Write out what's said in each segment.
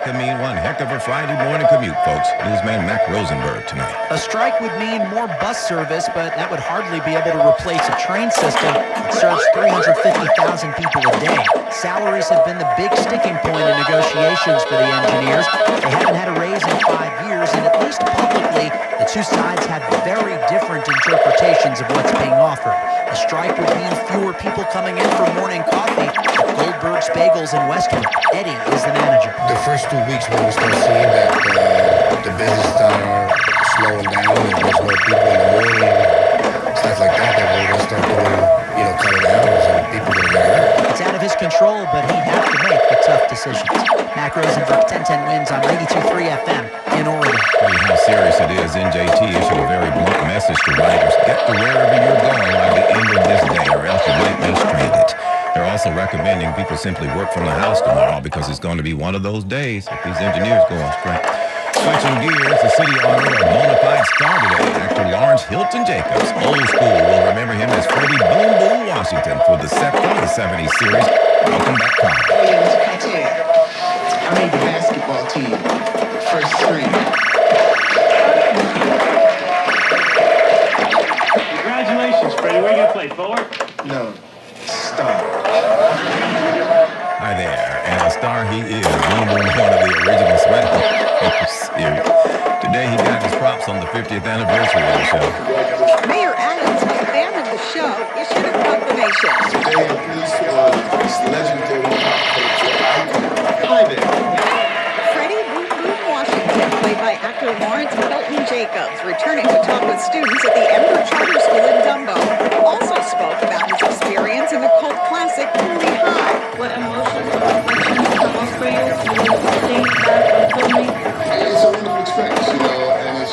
could mean one heck of a Friday morning commute, folks. Newsman Mac Rosenberg tonight. A strike would mean more bus service, but that would hardly be able to replace a train system that serves 350,000 people a day. Salaries have been the big sticking point in negotiations for the engineers. They haven't had a raise in 5 years, and at least publicly, the two sides have very different interpretations of what's being offered. A strike would mean fewer people coming in for morning coffee at Goldberg's Bagels in Westwood. Eddie is the manager. The first 2 weeks when we start seeing that the business are slowing down and there's more people in the morning, stuff like that, that we're going to start doing, cutting hours and people are going to get hurt. It's out of his control, but he'd have to make the tough decisions. Mac Rosenberg, 1010 wins on 92.3 FM in Oregon. Tell you how serious it is. NJT issued a very blunt message to riders. Get to wherever you're going by the end of this day, or else you might be stranded. They're also recommending people simply work from the house tomorrow because it's going to be one of those days if these engineers go on strike. Switching gears, the city honored a bona fide star today. Actor Lawrence Hilton Jacobs. Old school will remember him as Freddie Boom Boom Washington for the 70s series. Welcome back, Carl. Oh, yeah, Mr. Cartier. I made the basketball team. First three. Congratulations, Freddie. Where are you going to play, forward? No, star. Hi there, and a star he is. Boom Boom, one of the original series. Today he got his props on the 50th anniversary of the show. Mayor Adams, a fan of the show, issued a proclamation. Today in peace for this legendary icon. Hi there. Freddie Boom Boom Washington, played by actor Lawrence Hilton Jacobs, returning to talk with students at the Ember Charter School in Dumbo, also spoke about his experience in the cult classic Cooley High. What emotions or reflections come up for you when you think back on filming? It's a wonderful experience, and it's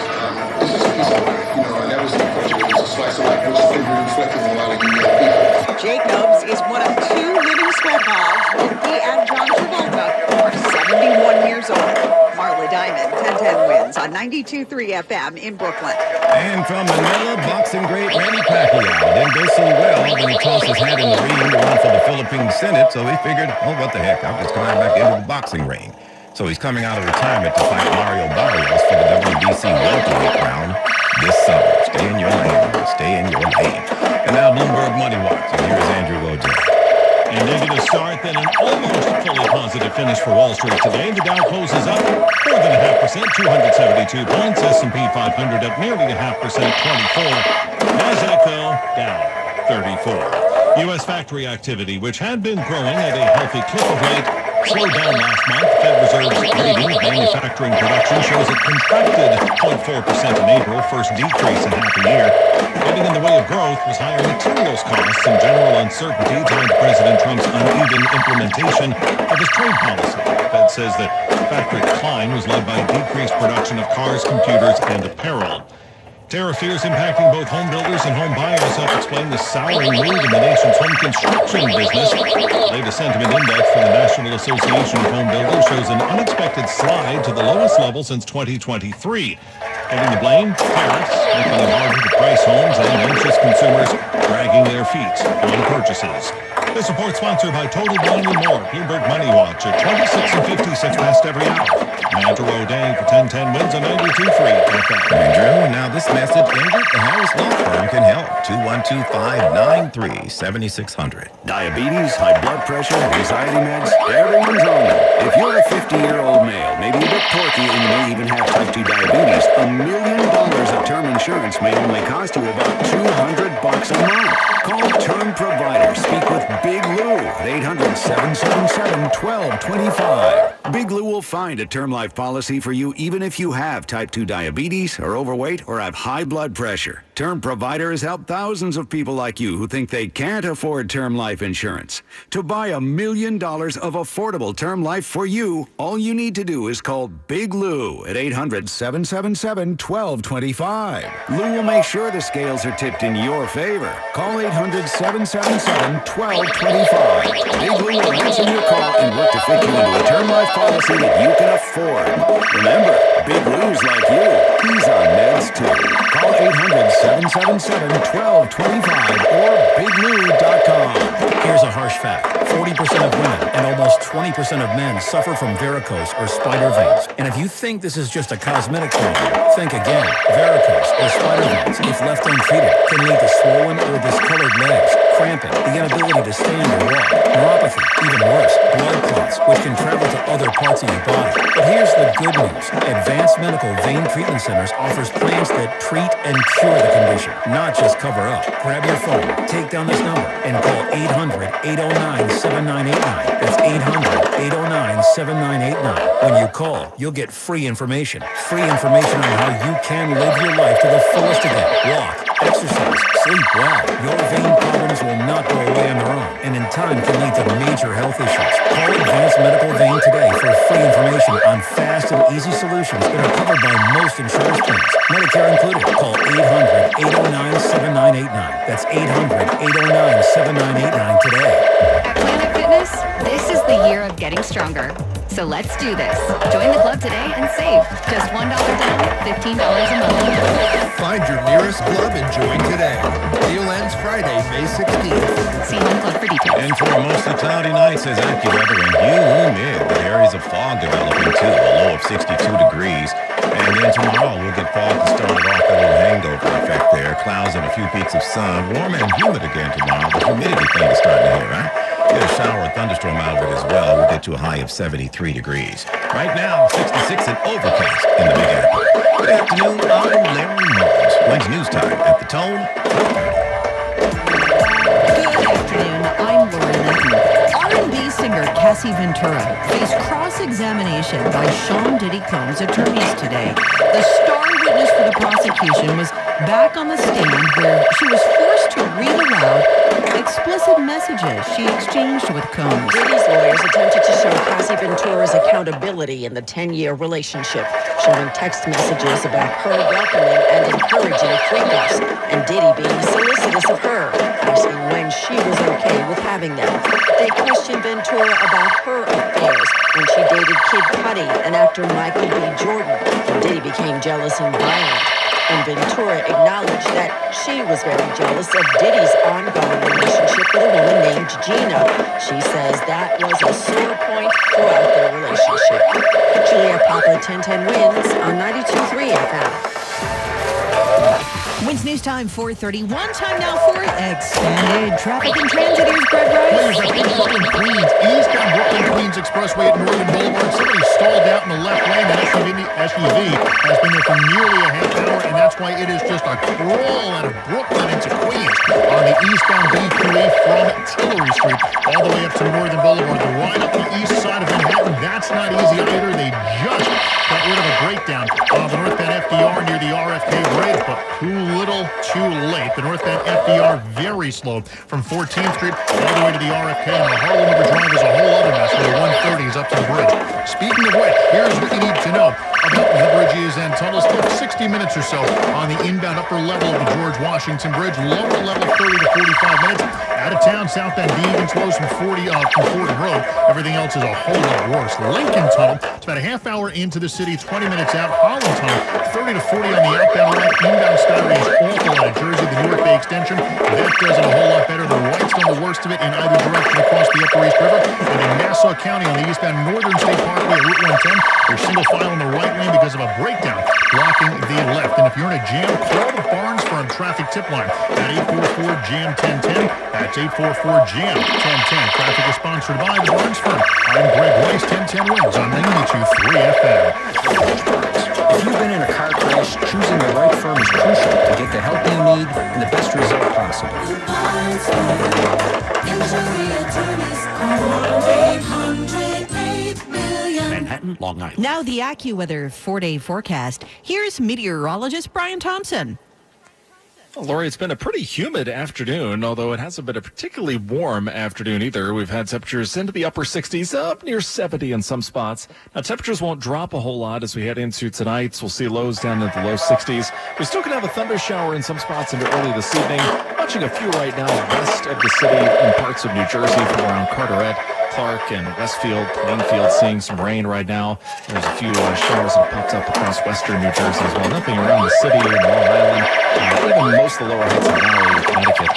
just a piece of work, and that was the approach. It was a slice of life, which is reflective of a lot of young people. Jacobs is one of 2 living sweat hogs. He and John Travolta are 71 years old. Marla Diamond, 1010 wins on 92.3 FM in Brooklyn. And from Manila, boxing great Manny Pacquiao didn't do so well when he tossed his hat in the ring to run for the Philippine Senate, so he figured, what the heck, I'll just climb back into the boxing ring. So he's coming out of retirement to fight Mario Barrios for the WBC welterweight round this summer. Stay in your lane. Stay in your lane. And now Bloomberg Money Watch. And here's Andrew Wojcik. A negative start, then an almost fully positive finish for Wall Street today. The Dow closes up more than 0.5%, 272 points. S&P 500 up nearly 0.5%, 24. Nasdaq, though, down 34. U.S. factory activity, which had been growing at a healthy clip of late, slowed down last month. Fed Reserve's reading of manufacturing production shows it contracted 0.4% in April, first decrease in half a year. Getting in the way of growth was higher materials costs and general uncertainty tied to President Trump's uneven implementation of his trade policy. The Fed says the factory decline was led by decreased production of cars, computers, and apparel. Tariff fears impacting both home builders and home buyers help explain the souring mood in the nation's home construction business. The latest sentiment index from the National Association of Home Builders shows an unexpected slide to the lowest level since 2023. Getting the blame? Tariffs, making it harder to price homes and anxious consumers dragging their feet on purchases. This report sponsored by Total Wine & More, Bloomberg Money Watch at 26 and 56 past every hour. Andrew O'Day for 1010 wins on 92.3 FM. Andrew, now this message ended. The Harris Law Firm can help. 212-593-7600. Diabetes, high blood pressure, anxiety meds, everyone's on them. If you're a 50-year-old male, maybe a bit torquey, and you may even have type 2 diabetes, $1 million of term insurance may only cost you about $200 a month. Call Term Provider. Speak with Big Lou at 800-777-1225. Big Lou will find a term life policy for you even if you have type 2 diabetes, are overweight, or have high blood pressure. Term Provider has helped thousands of people like you who think they can't afford term life insurance. To buy $1 million of affordable term life for you, all you need to do is call Big Lou at 800-777-1225. Lou will make sure the scales are tipped in your favor. Call 800-777-1225. Big Lou will answer your call and work to fit you into a term life policy that you can afford. Remember, Big Lou's like you. He's on meds too. Call 800-777-1225 or BigLou.com. Here's a harsh fact. 40% of women and almost almost 20% of men suffer from varicose or spider veins. And if you think this is just a cosmetic problem, think again. Varicose or spider veins, if left untreated, can lead to swollen or discolored legs, cramping, the inability to stand or walk, neuropathy, even worse, blood clots, which can travel to other parts of your body. But here's the good news. Advanced Medical Vein Treatment Centers offers plans that treat and cure the condition, not just cover up. Grab your phone, take down this number, and call 800-809-7989. That's 800-809-7989. When you call, you'll get free information. Free information on how you can live your life to the fullest again. Walk, exercise, sleep well. Your vein problems will not go away on their own, and in time can lead to major health issues. Call Advanced Medical Vein today for free information on fast and easy solutions that are covered by most insurance plans. Medicare included. Call 800-809-7989. That's 800-809-7989 today. At Planet Fitness, this is the year of getting stronger. So let's do this. Join the club today and save. Just $1 down, $15 a month. Find your nearest club and join today. Deal ends Friday, May 16th. See Home Club for details. And for a mostly cloudy night, says AccuWeather, and humid, with areas of fog developing too, a low of 62 degrees. And then tomorrow we'll get fog to start it off, a little hangover effect there. Clouds and a few peaks of sun. Warm and humid again tomorrow. The humidity thing is starting to hit, right? Get a shower or thunderstorm out of it as well. We'll get to a high of 73 degrees. Right now, 66 and overcast in the Big Apple. Good afternoon, I'm Larry Mullins. When's news time at the Tone? Good afternoon, I'm Lauren Netton. R&B singer Cassie Ventura faced cross-examination by Sean Diddy Combs' attorneys today. The star witness for the prosecution was back on the stand where she was forced to read aloud explicit messages she exchanged with Combs. Diddy's lawyers attempted to show Cassie Ventura's accountability in the 10-year relationship, showing text messages about her welcoming and encouraging freak-offs, and Diddy being solicitous of her, asking when she was okay with having them. They questioned Ventura about her affairs when she dated Kid Cudi and actor Michael B. Jordan, and Diddy became jealous and violent. And Ventura acknowledged that she was very jealous of Diddy's ongoing relationship with a woman named Gina. She says that was a sore point throughout their relationship. Julia Papa 1010 wins on 92.3 FM. Wins News Time 4:31. Time now for Expanded Traffic and Transit. Here's Greg Rice. Players at Brooklyn, Queens, eastbound Brooklyn, Queens Expressway at Northern Boulevard. Somebody stalled out in the left lane. The SUV has been there for nearly a half hour, and that's why it is just a crawl out of Brooklyn into Queens on the eastbound B2A from Tillery Street all the way up to Northern Boulevard. The ride up the east side of Manhattan, that's not easy either. They just got rid of a breakdown on the northbound FDR near the RFK Bridge, but too little, too late. The northbound FDR very slow from 14th Street all the way to the RFK, and the Harlem River Drive is a whole other mess where the 130 is up to the bridge. Speaking of which, here's what you need to know about the bridges and tunnels. Took 60 minutes or so on the inbound upper level of the George Washington Bridge. Lower level 30 to 45 minutes. Out of town, southbound Deegan slows from Fordham Road. Everything else is a whole lot worse. Lincoln Tunnel, it's about a half hour into the city, 20 minutes out. Holland Tunnel, 30 to 40 on the outbound right. Inbound Skyway is awful out of Jersey. The Newark Bay Extension, that does it a whole lot better. The Whitestone, the worst of it in either direction across the Upper East River. And in Nassau County on the eastbound Northern State Parkway at Route 110, there's single file in the right lane because of a breakdown blocking the left. And if you're in a jam, call the Barnes Firm traffic tip line at 844-JAM-1010. That's 844-JAM-1010. Traffic is sponsored by the Barnes Firm. I'm Greg Rice, 1010 wins on 92.3 FM. If you've been in a car crash, choosing the right firm is crucial to get the help you need and the best result possible. Manhattan, Long Island. Now the AccuWeather 4-day forecast. Here's meteorologist Brian Thompson. Well, Lori, it's been a pretty humid afternoon, although it hasn't been a particularly warm afternoon either. We've had temperatures into the upper 60s, up near 70 in some spots. Now, temperatures won't drop a whole lot as we head into tonight. We'll see lows down into the low 60s. We still could have a thunder shower in some spots into early this evening. Watching a few right now west of the city in parts of New Jersey from around Carteret. Clark and Westfield, Plainfield seeing some rain right now. There's a few showers that have popped up across western New Jersey as well. Nothing around the city and Long Island. Even most of the lower Hudson Valley of Connecticut.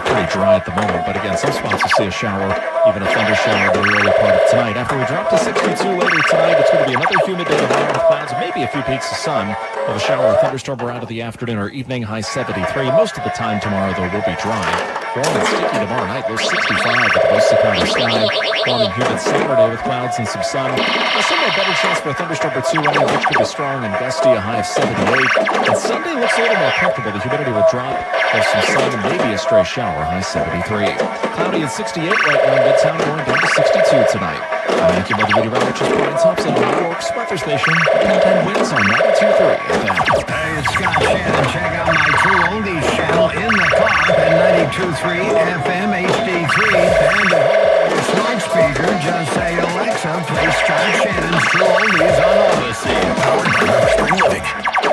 Pretty dry at the moment, but again, some spots will see a shower, even a thunder shower in the early part of tonight. After we drop to 62 later tonight, it's going to be another humid day with a lot of clouds, maybe a few peaks of sun. We'll have a shower or thunderstorm around in the afternoon or evening, high 73. Most of the time tomorrow, though, will be dry. Warm and sticky tomorrow night, low 65 with the mostly cloudy sky. Warm and humid Saturday with clouds and some sun. A somewhat better chance for a thunderstorm or two, rain, which could be strong and gusty, a high of 78. And Sunday looks a little more comfortable. The humidity will drop. There's some sun and maybe a stray shower, high 73. Cloudy at 68 right now in Midtown, going down to 62 tonight. I'm Yankee Meteorologist Brian Thompson on New York's weather station. 10 winds on 92.3 FM. Hey, it's Scott Shannon. Check out my true oldies channel in the car at 92.3 FM HD3. And at your smart speaker, just say, Alexa, play Scott Shannon's True Oldies on Odyssey. Powered by River Spring Living.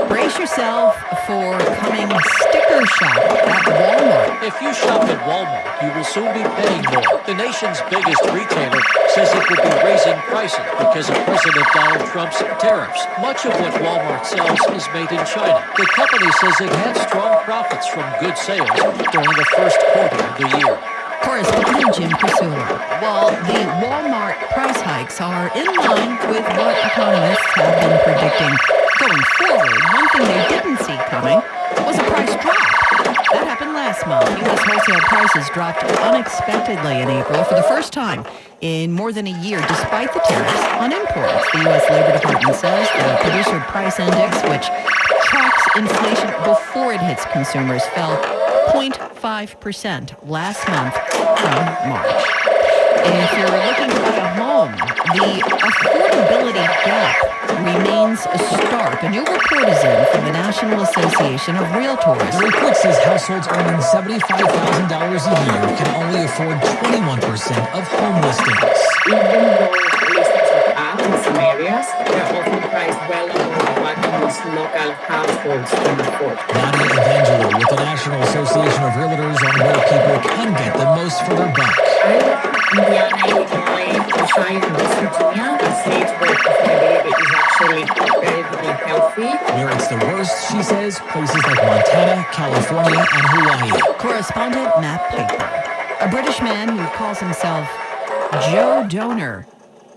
Brace yourself for coming sticker shop at Walmart. If you shop at Walmart, you will soon be paying more. The nation's biggest retailer says it will be raising prices because of President Donald Trump's tariffs. Much of what Walmart sells is made in China. The company says it had strong profits from good sales during the first quarter of the year. Correspondent Jim Priscilla. While the Walmart price hikes are in line with what economists have been predicting going forward, one thing they didn't see coming was a price drop. That happened last month. U.S. wholesale prices dropped unexpectedly in April for the first time in more than a year, despite the tariffs on imports. The U.S. Labor Department says the Producer Price Index, which tracks inflation before it hits consumers, fell 0.5% last month from March. If you're looking to buy a home, the affordability gap remains stark. A new report is in from the National Association of Realtors. The report says households earning $75,000 a year can only afford 21% of home listings. Even though listings are up in some areas, they're often priced well above what most local households can afford. Nadia Evangelo with the National Association of Realtors on where people can get the most for their buck. Indiana, Illinois, Ohio, and West Virginia are states where affordability is actually relatively healthy. Where it's the worst, she says, places like Montana, California, and Hawaii. Correspondent Matt Piper. A British man who calls himself Joe Donor,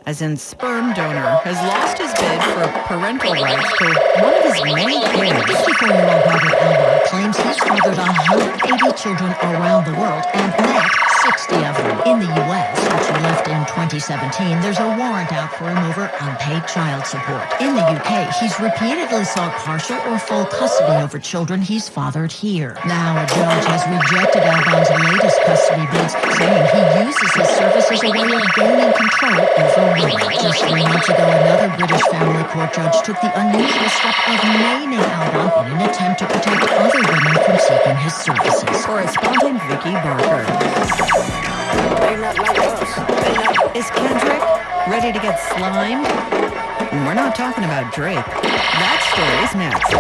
as in sperm donor, has lost his bid for parental rights to one of his many kids. 54-year-old Robert Alvar claims he's fathered 180 children around the world and met 60 of them. In the U.S., which he left in 2017, there's a warrant out for him over unpaid child support. In the U.K., he's repeatedly sought partial or full custody over children he's fathered here. Now a judge has rejected Alvan's latest custody bids, saying he uses his service as a way of gaining control over women. Just 3 months ago, another British family court judge took the unusual step of naming Alvan in an attempt to protect other women from seeking his services. Correspondent Vicky Barker. Is Kendrick ready to get slimed? We're not talking about Drake. That story's next.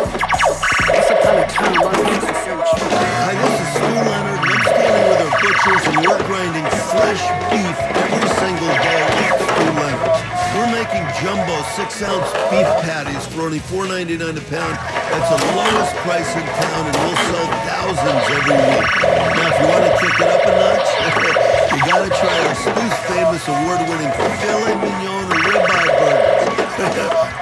Hi, this is Stu Leonard, and I'm standing with our butchers, and we're grinding fresh beef every single day at Stu Leonard. We're making jumbo 6-ounce beef patties for only $4.99 a pound. That's the lowest price in town, and we'll sell thousands every week. Now, if you want to kick it up a notch, you gotta try our Stu's famous award-winning filet mignon or ribeye burgers.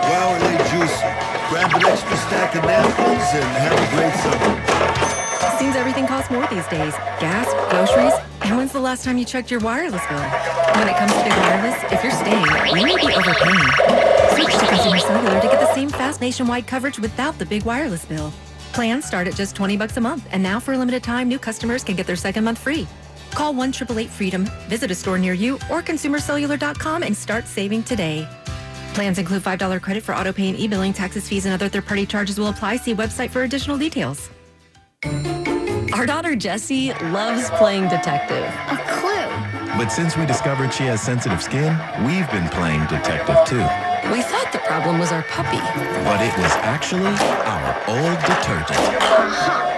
Wow, are they juicy. Grab an extra stack of napkins and have a great summer. Seems everything costs more these days. Gas, groceries, and when's the last time you checked your wireless bill? When it comes to big wireless, if you're staying, you may be overpaying. Switch to Consumer Cellular to get the same fast nationwide coverage without the big wireless bill. Plans start at just $20 a month, and now for a limited time, new customers can get their second month free. Call 1-888-FREEDOM, visit a store near you, or consumercellular.com and start saving today. Plans include $5 credit for auto pay and e-billing. Taxes, fees, and other third-party charges will apply. See website for additional details. Our daughter Jessie loves playing detective. A clue. But since we discovered she has sensitive skin, we've been playing detective too. We thought the problem was our puppy. But it was actually our old detergent.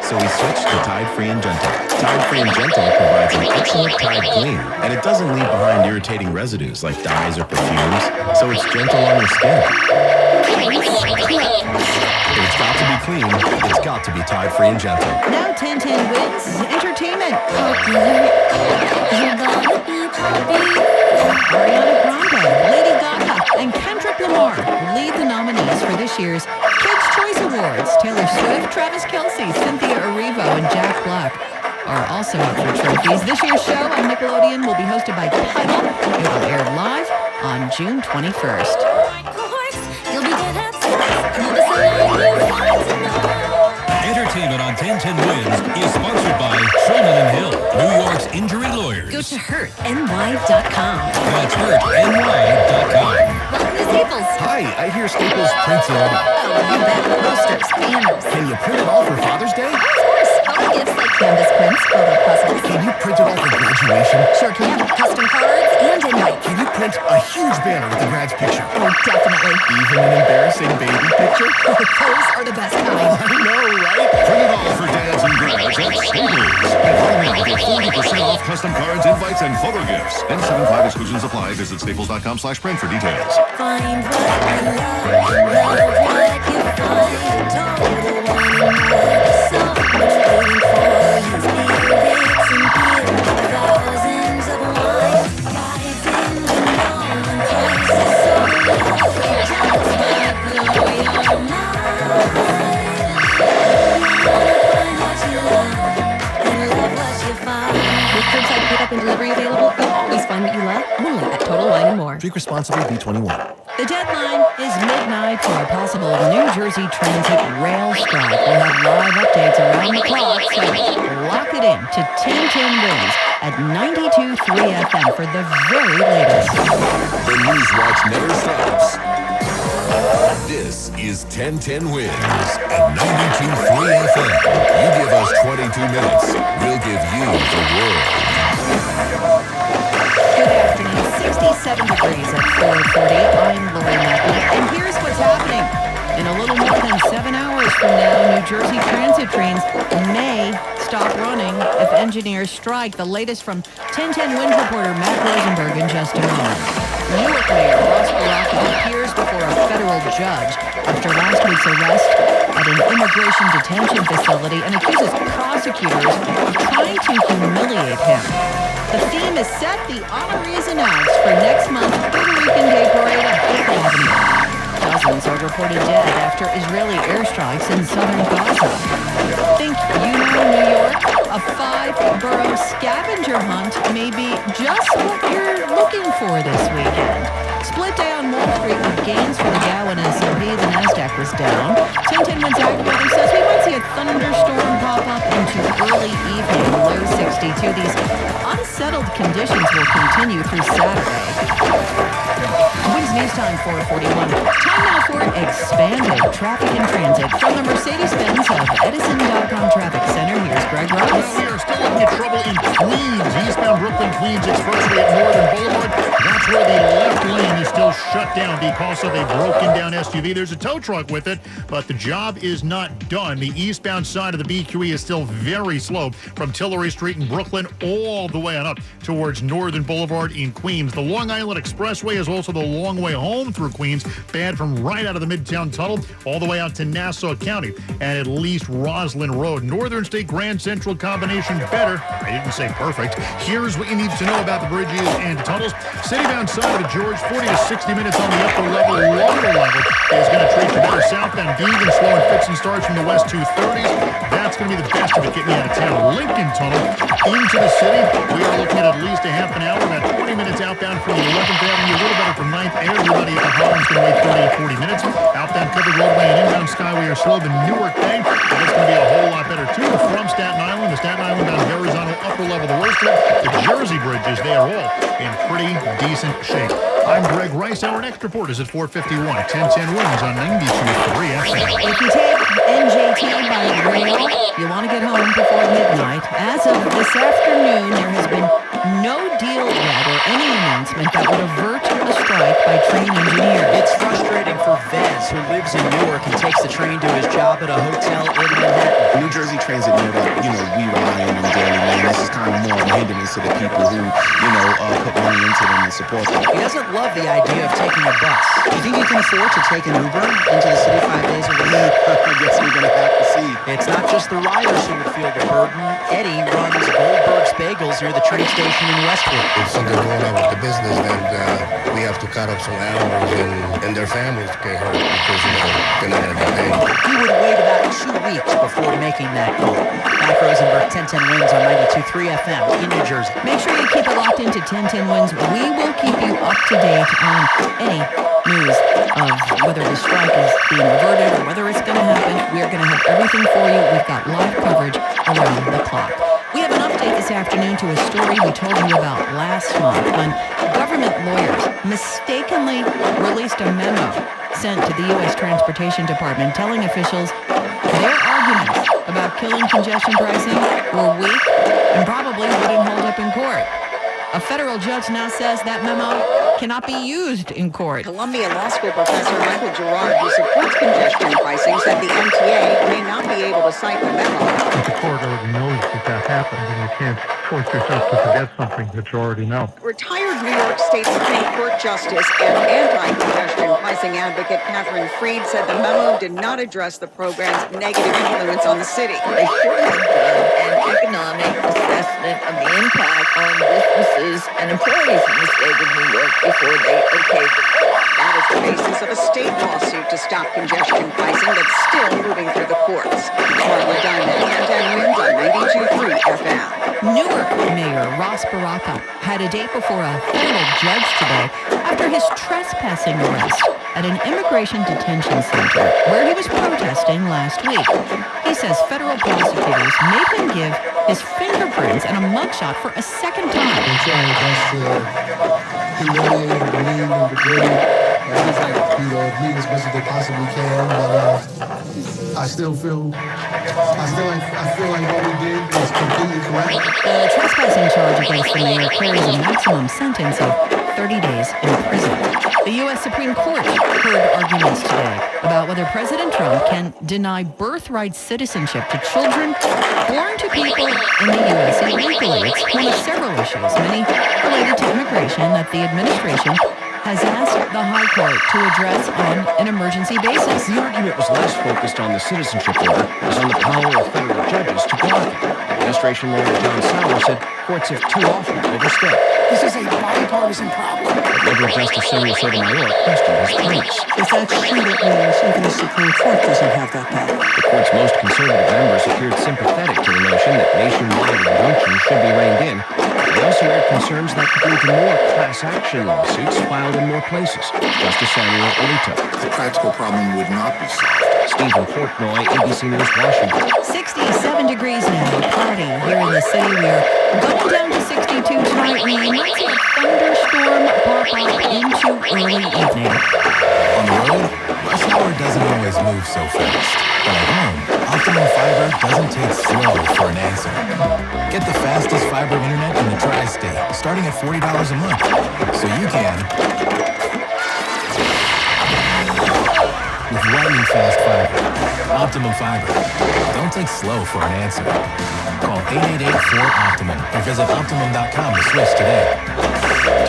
So we switched to Tide Free and Gentle. Tide Free and Gentle provides an excellent Tide clean, and it doesn't leave behind irritating residues like dyes or perfumes, so it's gentle on your skin. If it's got to be clean, it's got to be Tide Free and Gentle. Now 1010 wins entertainment. Ariana Grande, Lady Gaga, and Kendrick Lamar lead the nominees for this year's Kids' Choice Awards. Taylor Swift, Travis Kelce, Cynthia Erivo, and Jack Black are also up for trophies. This year's show on Nickelodeon will be hosted by Tidal. It will air live on June 21st. Entertainment on 1010 Wins is sponsored by Sherman & Hill, New York's injury lawyers. Go to hurtny.com. That's hurtny.com. Welcome to Staples. Hi, I hear Staples prints it all. Oh, you bet. Posters, banners. Can you print it all for Father's Day? Of course. Photo gifts like canvas prints, photo puzzles. Can you print it all for graduation? Sure can. Custom cards and invites. Can you print a huge banner with the grad's picture? Oh, definitely. Even an embarrassing baby picture? Those are the best kind. I know, right? Print it all for dads and grads at Staples. And now get 40% off custom cards, invites, and photo gifts. N75 exclusions apply. Visit staples.com/print for details. Find what you love what you find. Total wanting more. So much waiting for you. Spirits and beer. Thousands of wine. Guides in the known places. So you just might blow your mind. With curbside pickup and delivery available, you'll always find what you love only at Total Wine & More. Drink responsibly, B21. The deadline is midnight for a possible New Jersey Transit rail strike. We'll have live updates around the clock, so lock it in to 1010 Wins at 92.3 FM for the very latest. The News Watch never stops. This is 1010 Wins at 92.3 FM. You give us 22 minutes, we'll give you the world. Good afternoon. 67 degrees at 4:40. I'm Lori Mackey, and here's what's happening. In a little more than 7 hours from now, New Jersey Transit trains may stop running if engineers strike. The latest from 1010 Wins reporter Matt Rosenberg in just a moment. Newark Mayor Ross Baraki appears before a federal judge after last week's arrest at an immigration detention facility and accuses prosecutors of trying to humiliate him. The theme is set. The honor is announced for next month's Puerto Rican Day Parade on Fifth Avenue. Dozens are reported dead after Israeli airstrikes in southern Gaza. Think you know New York? A 5-borough scavenger hunt may be just what you're looking for this weekend. Split day on Wall Street with gains for the Dow and S&P. The Nasdaq was down. 1010 Wins AgriWeather says we might see a thunderstorm pop up into early evening, low 62. These unsettled conditions will continue through Saturday. Wins News Time 4:41. Time now for expanded traffic and transit from the Mercedes-Benz of Edison.com Traffic Center. Here's Greg Ross. Well, we are still looking at trouble in Queens, eastbound Brooklyn, Queens Expressway at Northern Boulevard. That's where the left lane is still shut down because of a broken down SUV. There's a tow truck with it, but the job is not done. The eastbound side of the BQE is still very slow from Tillery Street in Brooklyn all the way on up towards Northern Boulevard in Queens. The Long Island Expressway is also the long way home through Queens, bad from right out of the Midtown Tunnel all the way out to Nassau County and at least Roslyn Road. Northern State Grand Central combination better. I didn't say perfect. Here's what you need to know about the bridges and tunnels. Citybound side of the George, 40 to 60 minutes on the upper level. Lower level is going to treat you better. Southbound Deegan, slow and fits and starts from the west 230s. That's going to be the best of it getting you out of town. Lincoln Tunnel into the city. We are looking at least a half an hour, about 20 minutes outbound from the 11th Avenue, a little better from 9th. Everybody at the Holland's going to wait 30 to 40 minutes. Outbound covered roadway and inbound Skyway are slow. The Newark Bay, that's going to be a whole lot better too. From Staten Island, the Staten Island down horizontal upper level, the worst of it. The Jersey bridges, they are all in pretty decent shape. I'm Greg Rice. Our next report is at 4:51. 1010 Wins on 92.3 FM. If you take NJT by rail, you want to get home before midnight. As of this afternoon, there has been no deal yet or any announcement that would avert a strike strike by train engineers. It's frustrating for Vez, who lives in Newark and takes the train to his job at a hotel in Manhattan. New Jersey Transit know that, we rely on them daily, man. This is kind of more of a hindrance to the people who, put money into them and support them. He doesn't love the idea of taking a bus. Do you think you can afford to take an Uber into the city 5 days a week? I guess we're going to have to see. It's not just the riders who would feel the burden. Eddie runs Goldberg's Bagels near the train station in Westwood. If something's going on with the business, then we have to cut up some hours and their families get hurt because, they're not going to get paid. He would wait about 2 weeks before making that call. Mac Rosenberg, 1010 Wins on 92.3 FM in New Jersey. Make sure you keep it locked into 1010 Wins. We will keep you up to date on any news of whether the strike is being averted or whether it's going to happen. We're going to have everything for you. We've got live coverage around the clock. We have an update this afternoon to a story we told you about last month when government lawyers mistakenly released a memo sent to the U.S. Transportation Department telling officials their arguments about killing congestion pricing were weak and probably wouldn't hold up in court. A federal judge now says that memo cannot be used in court. Columbia Law School professor Michael Gerard, who supports congestion pricing, said the MTA may not be able to cite the memo. But the court already knows that happened, and you can't force yourself to forget something that you already know. Retired New York State Supreme Court Justice and anti-congestion pricing advocate Catherine Freed said the memo did not address the program's negative influence on the city. They should have done an economic assessment of the impact on businesses and employees in the state of New York before they okayed the law. That is the basis of a state lawsuit to stop congestion pricing that's still moving through the courts. Marla Diamond, 1010 Wins on 92.3 FM. Newark Mayor Ross Baraka had a date before a federal judge today after his trespassing arrest at an immigration detention center where he was protesting last week. He says federal prosecutors made him give his fingerprints and a mugshot for a second time. They're trying their best to humiliate and demean and degrade me as much as they possibly can, but I feel like what we did was completely correct. The trespassing charge against the mayor carries a maximum sentence of 30 days in prison. The U.S. Supreme Court heard arguments today about whether President Trump can deny birthright citizenship to children born to people in the U.S. illegally. It's one of several issues, many related to immigration, that the administration has asked the High Court to address on an emergency basis. The argument was less focused on the citizenship order as on the power of federal judges to block it. Administration lawyer John Sauer said courts have too often overstepped. This is a bipartisan problem. But Liberal Justice Sonia Sotomayor questioned his premise. If that's true, that means even the Supreme Court doesn't have that power. The court's most conservative members appeared sympathetic to the notion that nationwide injunctions should be reined in. They also aired concerns that could lead to more class action lawsuits filed in more places. Justice Samuel Alito. The practical problem would not be solved. Stephen Portnoy, ABC News, Washington. 67 degrees now, cloudy here in the city. We are going down to 62 tonight. We might see a thunderstorm pop up into early evening. On the road, rush hour doesn't always move so fast. But at home, Optimum Fiber doesn't take slow for an answer. Get the fastest fiber internet in the tri-state, starting at $40 a month. So you can... with lightning fast fiber. Optimum Fiber. Don't take slow for an answer. Call 888-4OPTIMUM or visit Optimum.com to switch today.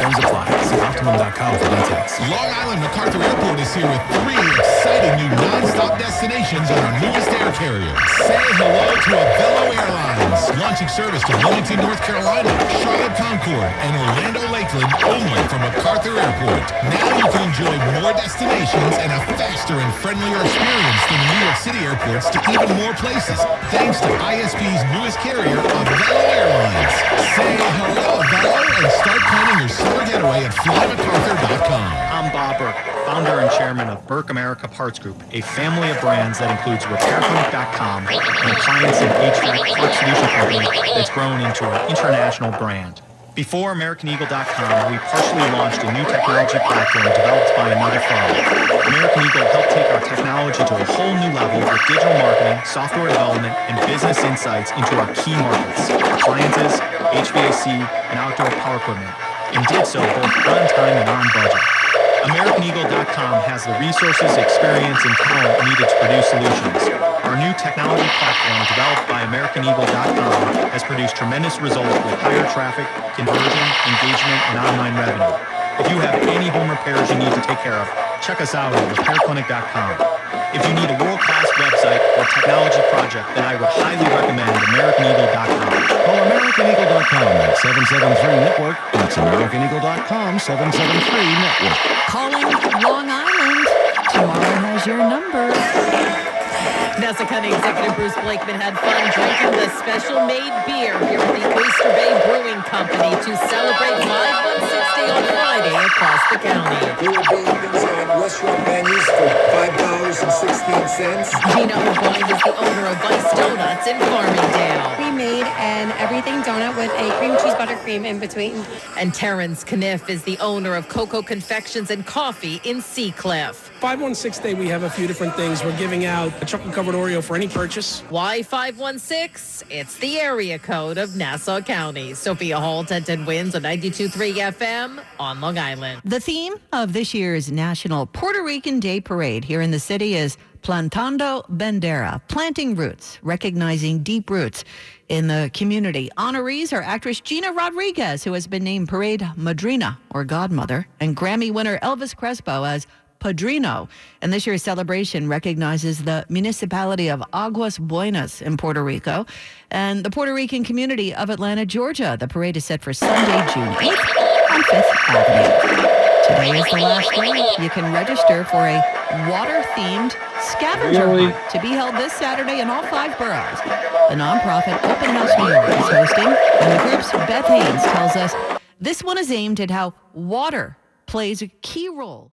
Terms apply. See Optimum.com for details. Long Island MacArthur Airport is here with 3 exciting new non-stop destinations on our newest air carrier. Say hello to Avello Airlines, launching service to Wilmington, North Carolina, Charlotte Concord, and Orlando Lakeland only from MacArthur Airport. Now you can enjoy more destinations and a faster and friendlier experience than New York City airports to even more places, thanks to ISP's newest carrier, Avello Airlines. Say hello, Avello, and start planning your summer getaway at flymacarthur.com. I'm Bob Burke, founder and chairman of Burke America Parts Group, a family of brands that includes RepairClinic.com, an appliance and HVAC parts solution company that's grown into an international brand. Before AmericanEagle.com, we partially launched a new technology platform developed by another firm. American Eagle helped take our technology to a whole new level with digital marketing, software development, and business insights into our key markets, appliances, HVAC, and outdoor power equipment, and did so both on time and on budget. AmericanEagle.com has the resources, experience, and talent needed to produce solutions. Our new technology platform, developed by AmericanEagle.com, has produced tremendous results with higher traffic, conversion, engagement, and online revenue. If you have any home repairs you need to take care of, check us out at RepairClinic.com. If you need a world-class website or technology project, then I would highly recommend AmericanEagle.com. Call AmericanEagle.com at 773-NETWORK. That's AmericanEagle.com, 773-NETWORK. Calling Long Island. Tomorrow has your number. Nassau County Executive Bruce Blakeman had fun drinking the special-made beer here at the Oyster Bay Brewing Company to celebrate 516 on Friday across the county. There will be things on restaurant menus for $5.16. Gina O'Brien is the owner of Vice Donuts in Farmingdale. We made an everything donut with a cream cheese buttercream in between. And Terrence Kniff is the owner of Cocoa Confections and Coffee in Seacliff. 516 Day, we have a few different things. We're giving out a chocolate-covered Oreo for any purchase. Why 516? It's the area code of Nassau County. Sophia Hall, 1010 Wins on 92.3 FM on Long Island. The theme of this year's National Puerto Rican Day Parade here in the city is Plantando Bandera, planting roots, recognizing deep roots in the community. Honorees are actress Gina Rodriguez, who has been named Parade Madrina or Godmother, and Grammy winner Elvis Crespo as Padrino. And this year's celebration recognizes the municipality of Aguas Buenas in Puerto Rico and the Puerto Rican community of Atlanta, Georgia. The parade is set for Sunday, June 8th on 5th Avenue. Today is the last day. You can register for a water-themed scavenger hunt to be held this Saturday in all 5 boroughs. The nonprofit Open House New York is hosting, and the group's Beth Haynes tells us this one is aimed at how water plays a key role